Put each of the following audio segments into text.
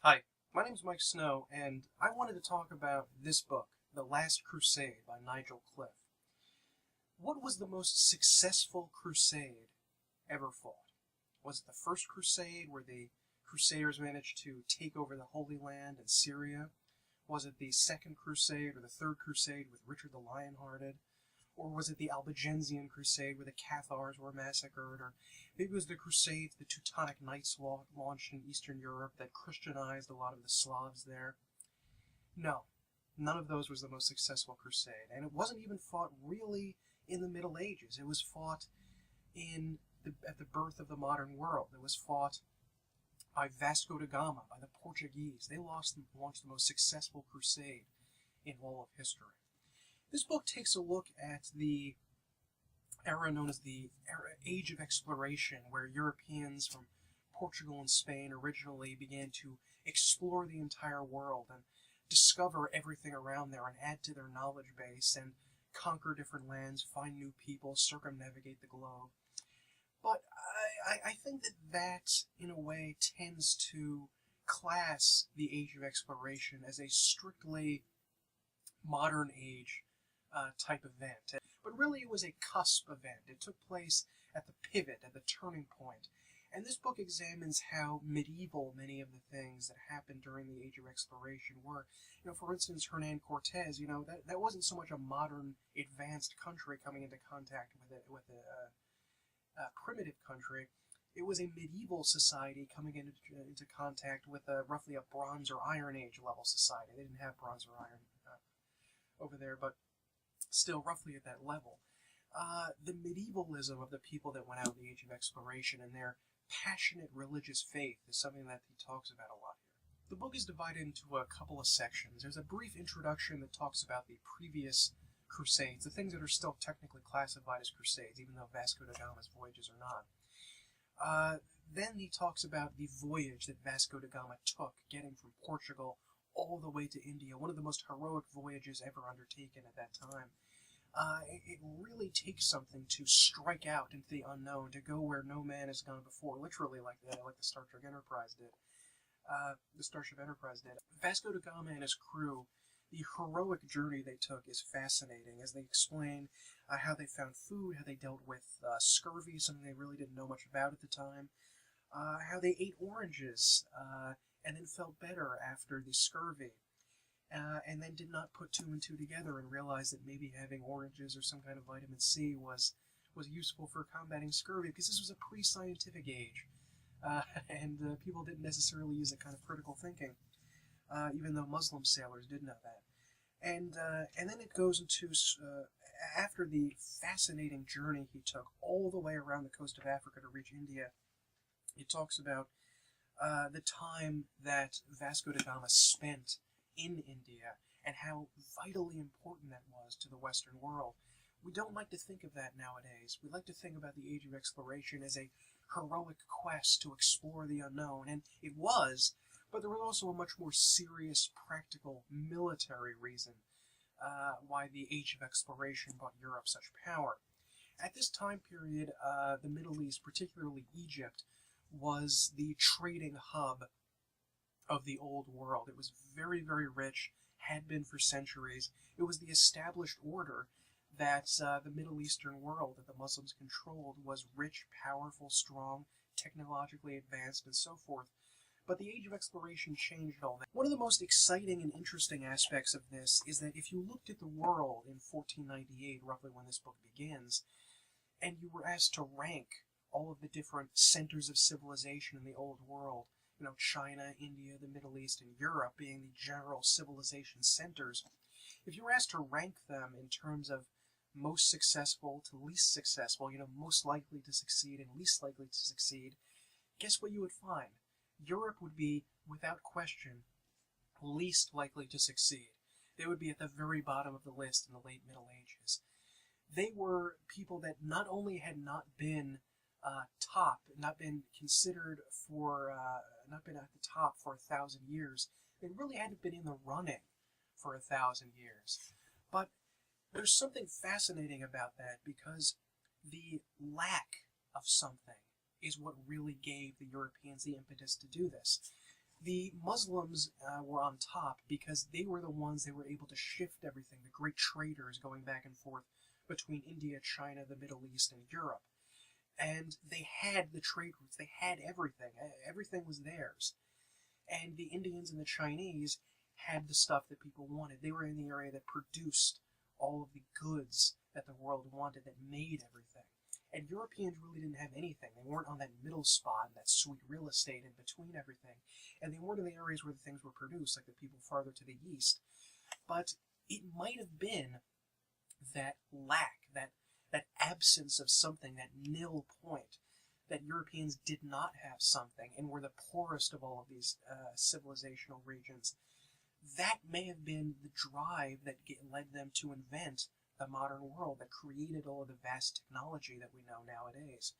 Hi, my name is Mike Snow, and I wanted to talk about this book, The Last Crusade by Nigel Cliff. What was the most successful crusade ever fought? Was it the first crusade where the Crusaders managed to take over the Holy Land and Syria? Was it the second crusade or the third crusade with Richard the Lionhearted? Or was it the Albigensian Crusade where the Cathars were massacred? Or maybe it was the Crusades the Teutonic Knights launched in Eastern Europe that Christianized a lot of the Slavs there? No, none of those was the most successful crusade. And it wasn't even fought really in the Middle Ages. It was fought at the birth of the modern world. It was fought by Vasco da Gama, by the Portuguese. They launched the most successful crusade in all of history. This book takes a look at the era known as the Age of Exploration, where Europeans from Portugal and Spain originally began to explore the entire world and discover everything around there and add to their knowledge base and conquer different lands, find new people, circumnavigate the globe. But I think that, in a way, tends to class the Age of Exploration as a strictly modern age type event. But really it was a cusp event. It took place at the pivot, at the turning point. And this book examines how medieval many of the things that happened during the Age of Exploration were. For instance, Hernan Cortez, that wasn't so much a modern, advanced country coming into contact with a primitive country. It was a medieval society coming into contact with roughly a Bronze or Iron Age level society. They didn't have bronze or iron over there, but still roughly at that level. The medievalism of the people that went out in the Age of Exploration and their passionate religious faith is something that he talks about a lot here. The book is divided into a couple of sections. There's a brief introduction that talks about the previous crusades, the things that are still technically classified as crusades, even though Vasco da Gama's voyages are not. Then he talks about the voyage that Vasco da Gama took, getting from Portugal all the way to India, one of the most heroic voyages ever undertaken at that time. It really takes something to strike out into the unknown, to go where no man has gone before, literally like the Starship Enterprise did. Vasco da Gama and his crew, the heroic journey they took is fascinating, as they explain how they found food, how they dealt with scurvy, something they really didn't know much about at the time, how they ate oranges, and then felt better after the scurvy, and then did not put two and two together and realize that maybe having oranges or some kind of vitamin C was useful for combating scurvy, because this was a pre-scientific age, and people didn't necessarily use that kind of critical thinking, even though Muslim sailors did know that. And then it goes into, after the fascinating journey he took all the way around the coast of Africa to reach India, it talks about the time that Vasco da Gama spent in India and how vitally important that was to the Western world. We don't like to think of that nowadays. We like to think about the Age of Exploration as a heroic quest to explore the unknown, and it was, but there was also a much more serious, practical, military reason why the Age of Exploration brought Europe such power. At this time period, the Middle East, particularly Egypt, was the trading hub of the old world. It was very, very rich, had been for centuries. It was the established order that the Middle Eastern world that the Muslims controlled was rich, powerful, strong, technologically advanced, and so forth. But the Age of Exploration changed all that. One of the most exciting and interesting aspects of this is that if you looked at the world in 1498, roughly when this book begins, and you were asked to rank all of the different centers of civilization in the old world, China, India, the Middle East, and Europe being the general civilization centers, if you were asked to rank them in terms of most successful to least successful, most likely to succeed and least likely to succeed, guess what you would find? Europe would be, without question, least likely to succeed. They would be at the very bottom of the list in the late Middle Ages. They were people that not only had not been not been considered for, not been at the top for 1,000 years, they really hadn't been in the running for 1,000 years. But there's something fascinating about that, because the lack of something is what really gave the Europeans the impetus to do this. The Muslims were on top because they were the ones that were able to shift everything, the great traders going back and forth between India, China, the Middle East, and Europe. And they had the trade routes, they had everything, everything was theirs. And the Indians and the Chinese had the stuff that people wanted. They were in the area that produced all of the goods that the world wanted, that made everything. And Europeans really didn't have anything. They weren't on that middle spot, that sweet real estate in between everything. And they weren't in the areas where the things were produced, like the people farther to the east. But it might have been that lack, that absence of something, that nil point, that Europeans did not have something and were the poorest of all of these civilizational regions. That may have been the drive that led them to invent the modern world, that created all of the vast technology that we know nowadays.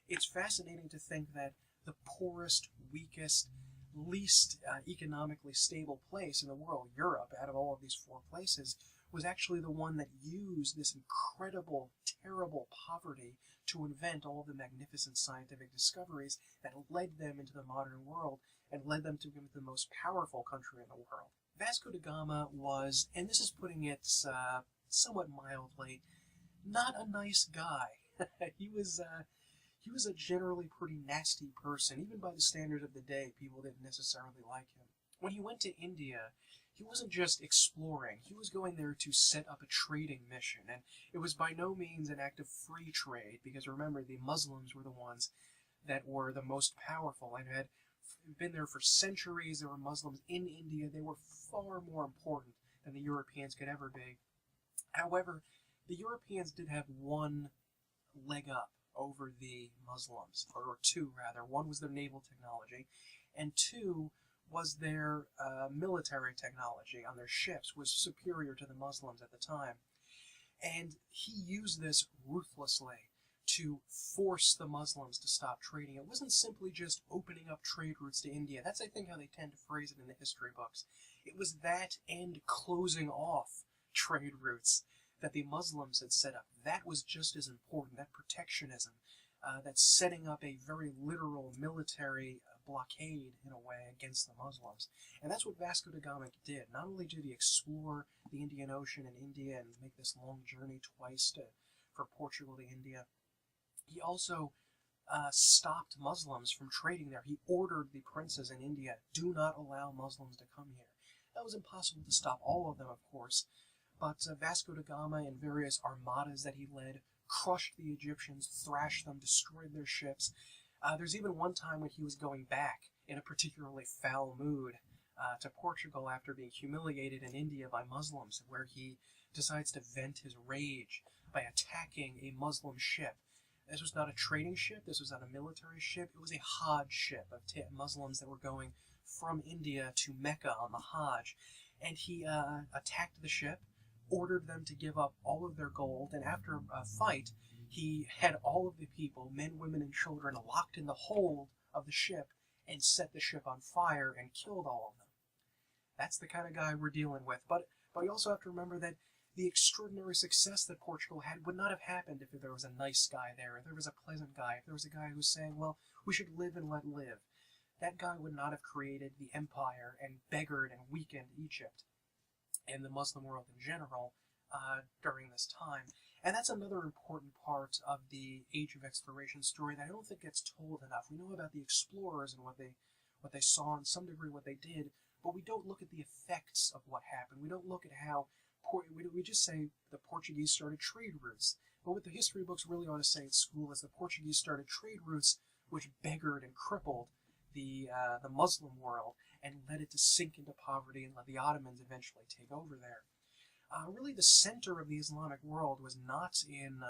It's fascinating to think that the poorest, weakest, least economically stable place in the world, Europe, out of all of these four places, was actually the one that used this incredible, terrible poverty to invent all the magnificent scientific discoveries that led them into the modern world and led them to become the most powerful country in the world. Vasco da Gama was, and this is putting it somewhat mildly, not a nice guy. He was a generally pretty nasty person. Even by the standards of the day, people didn't necessarily like him. When he went to India, he wasn't just exploring. He was going there to set up a trading mission, and it was by no means an act of free trade, because remember, the Muslims were the ones that were the most powerful and had been there for centuries. There were Muslims in India. They were far more important than the Europeans could ever be. However, the Europeans did have one leg up over the Muslims, or two rather. One was their naval technology, and two was their military technology on their ships was superior to the Muslims at the time. And he used this ruthlessly to force the Muslims to stop trading. It wasn't simply just opening up trade routes to India. That's, I think, how they tend to phrase it in the history books. It was that and closing off trade routes that the Muslims had set up. That was just as important, that protectionism, that setting up a very literal military blockade, in a way, against the Muslims. And that's what Vasco da Gama did. Not only did he explore the Indian Ocean and India and make this long journey twice from Portugal to India, he also stopped Muslims from trading there. He ordered the princes in India, do not allow Muslims to come here. That was impossible to stop all of them, of course, but Vasco da Gama and various armadas that he led crushed the Egyptians, thrashed them, destroyed their ships. There's even one time when he was going back in a particularly foul mood to Portugal after being humiliated in India by Muslims, where he decides to vent his rage by attacking a Muslim ship. This was not a trading ship, this was not a military ship, it was a Hajj ship of Muslims that were going from India to Mecca on the Hajj. And he attacked the ship, ordered them to give up all of their gold, and after a fight, he had all of the people, men, women, and children, locked in the hold of the ship and set the ship on fire and killed all of them. That's the kind of guy we're dealing with. But you also have to remember that the extraordinary success that Portugal had would not have happened if there was a nice guy there, if there was a pleasant guy, if there was a guy who was saying, well, we should live and let live. That guy would not have created the empire and beggared and weakened Egypt and the Muslim world in general during this time. And that's another important part of the Age of Exploration story that I don't think gets told enough. We know about the explorers and what they saw, and some degree what they did, but we don't look at the effects of what happened. We don't look at how, we just say the Portuguese started trade routes. But what the history books really ought to say at school is the Portuguese started trade routes which beggared and crippled the Muslim world and led it to sink into poverty and let the Ottomans eventually take over there. Really, the center of the Islamic world was not in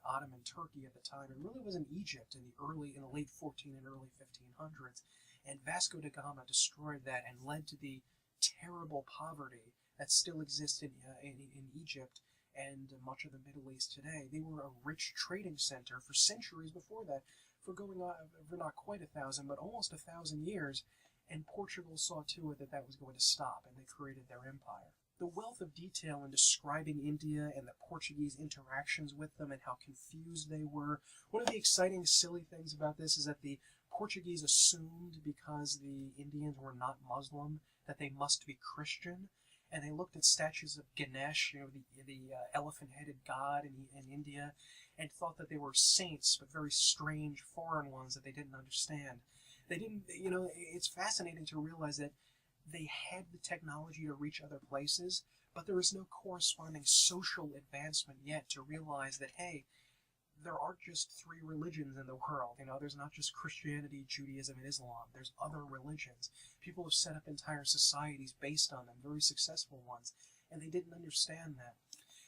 Ottoman Turkey at the time. It really was in Egypt in the late 14 and early 1500s. And Vasco da Gama destroyed that and led to the terrible poverty that still existed in Egypt and much of the Middle East today. They were a rich trading center for centuries before that, for going on, for not quite 1,000, but almost 1,000 years. And Portugal saw to it that that was going to stop, and they created their empire. The wealth of detail in describing India and the Portuguese interactions with them and how confused they were. One of the exciting, silly things about this is that the Portuguese assumed, because the Indians were not Muslim, that they must be Christian, and they looked at statues of Ganesh, the elephant-headed god in India, and thought that they were saints, but very strange foreign ones that they didn't understand. They didn't, it's fascinating to realize that they had the technology to reach other places, but there was no corresponding social advancement yet to realize that, hey, there aren't just three religions in the world. There's not just Christianity, Judaism, and Islam. There's other religions. People have set up entire societies based on them, very successful ones, and they didn't understand that.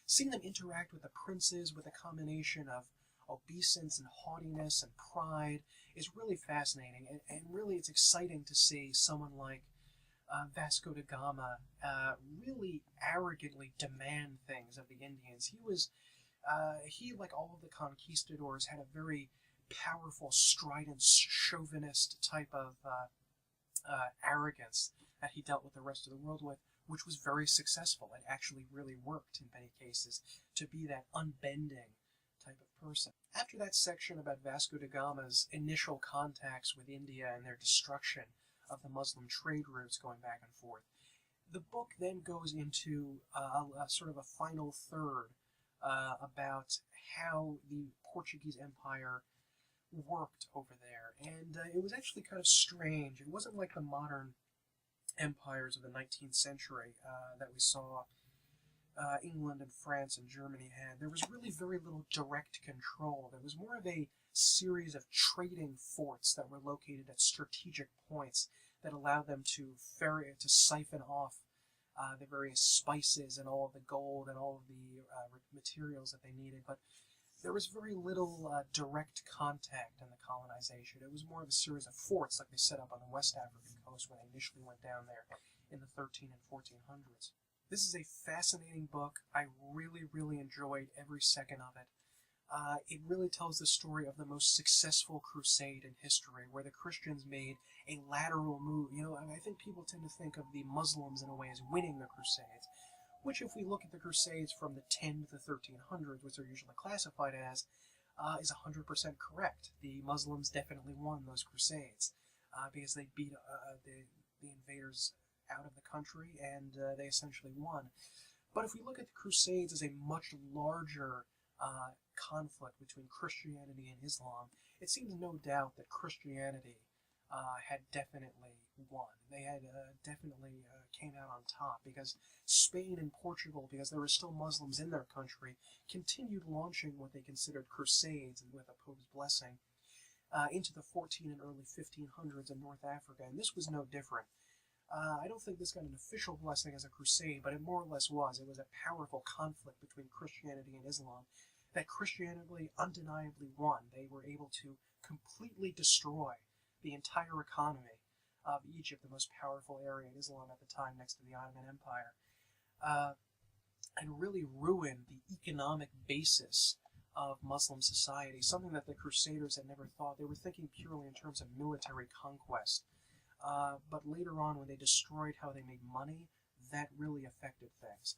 Seeing them interact with the princes with a combination of obeisance and haughtiness and pride is really fascinating, and really it's exciting to see someone like Vasco da Gama really arrogantly demand things of the Indians. He, like all of the conquistadors, had a very powerful, strident, chauvinist type of arrogance that he dealt with the rest of the world with, which was very successful. It actually really worked in many cases to be that unbending type of person. After that section about Vasco da Gama's initial contacts with India and their destruction of the Muslim trade routes going back and forth, the book then goes into a sort of a final third about how the Portuguese Empire worked over there. And it was actually kind of strange. It wasn't like the modern empires of the 19th century that we saw England and France and Germany had. There was really very little direct control. There was more of a series of trading forts that were located at strategic points that allowed them to siphon off the various spices and all of the gold and all of the materials that they needed, but there was very little direct contact in the colonization. It was more of a series of forts like they set up on the West African coast when they initially went down there in the 13 and 1400s. This is a fascinating book. I really, really enjoyed every second of it. It really tells the story of the most successful crusade in history, where the Christians made a lateral move. I think people tend to think of the Muslims in a way as winning the Crusades, which if we look at the Crusades from the 10 to the 1300s, which they're usually classified as, is 100% correct. The Muslims definitely won those Crusades because they beat the invaders out of the country, and they essentially won. But if we look at the Crusades as a much larger conflict between Christianity and Islam, it seems no doubt that Christianity had definitely won. They had definitely came out on top, because Spain and Portugal, because there were still Muslims in their country, continued launching what they considered crusades, and with the Pope's blessing, into the 14 and early 1500s in North Africa, and this was no different. I don't think this got an official blessing as a crusade, but it more or less was. It was a powerful conflict between Christianity and Islam that Christianity undeniably won. They were able to completely destroy the entire economy of Egypt, the most powerful area in Islam at the time next to the Ottoman Empire, and really ruin the economic basis of Muslim society, something that the Crusaders had never thought. They were thinking purely in terms of military conquest. But later on, when they destroyed how they made money, that really affected things.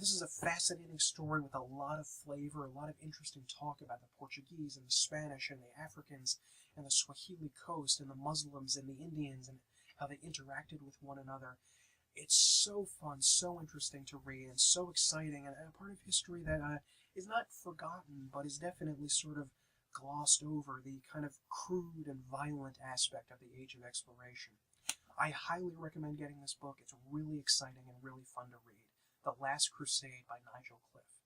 This is a fascinating story with a lot of flavor, a lot of interesting talk about the Portuguese and the Spanish and the Africans and the Swahili coast and the Muslims and the Indians and how they interacted with one another. It's so fun, so interesting to read, and so exciting, and a part of history that is not forgotten, but is definitely sort of glossed over, the kind of crude and violent aspect of the Age of Exploration. I highly recommend getting this book. It's really exciting and really fun to read. The Last Crusade by Nigel Cliff.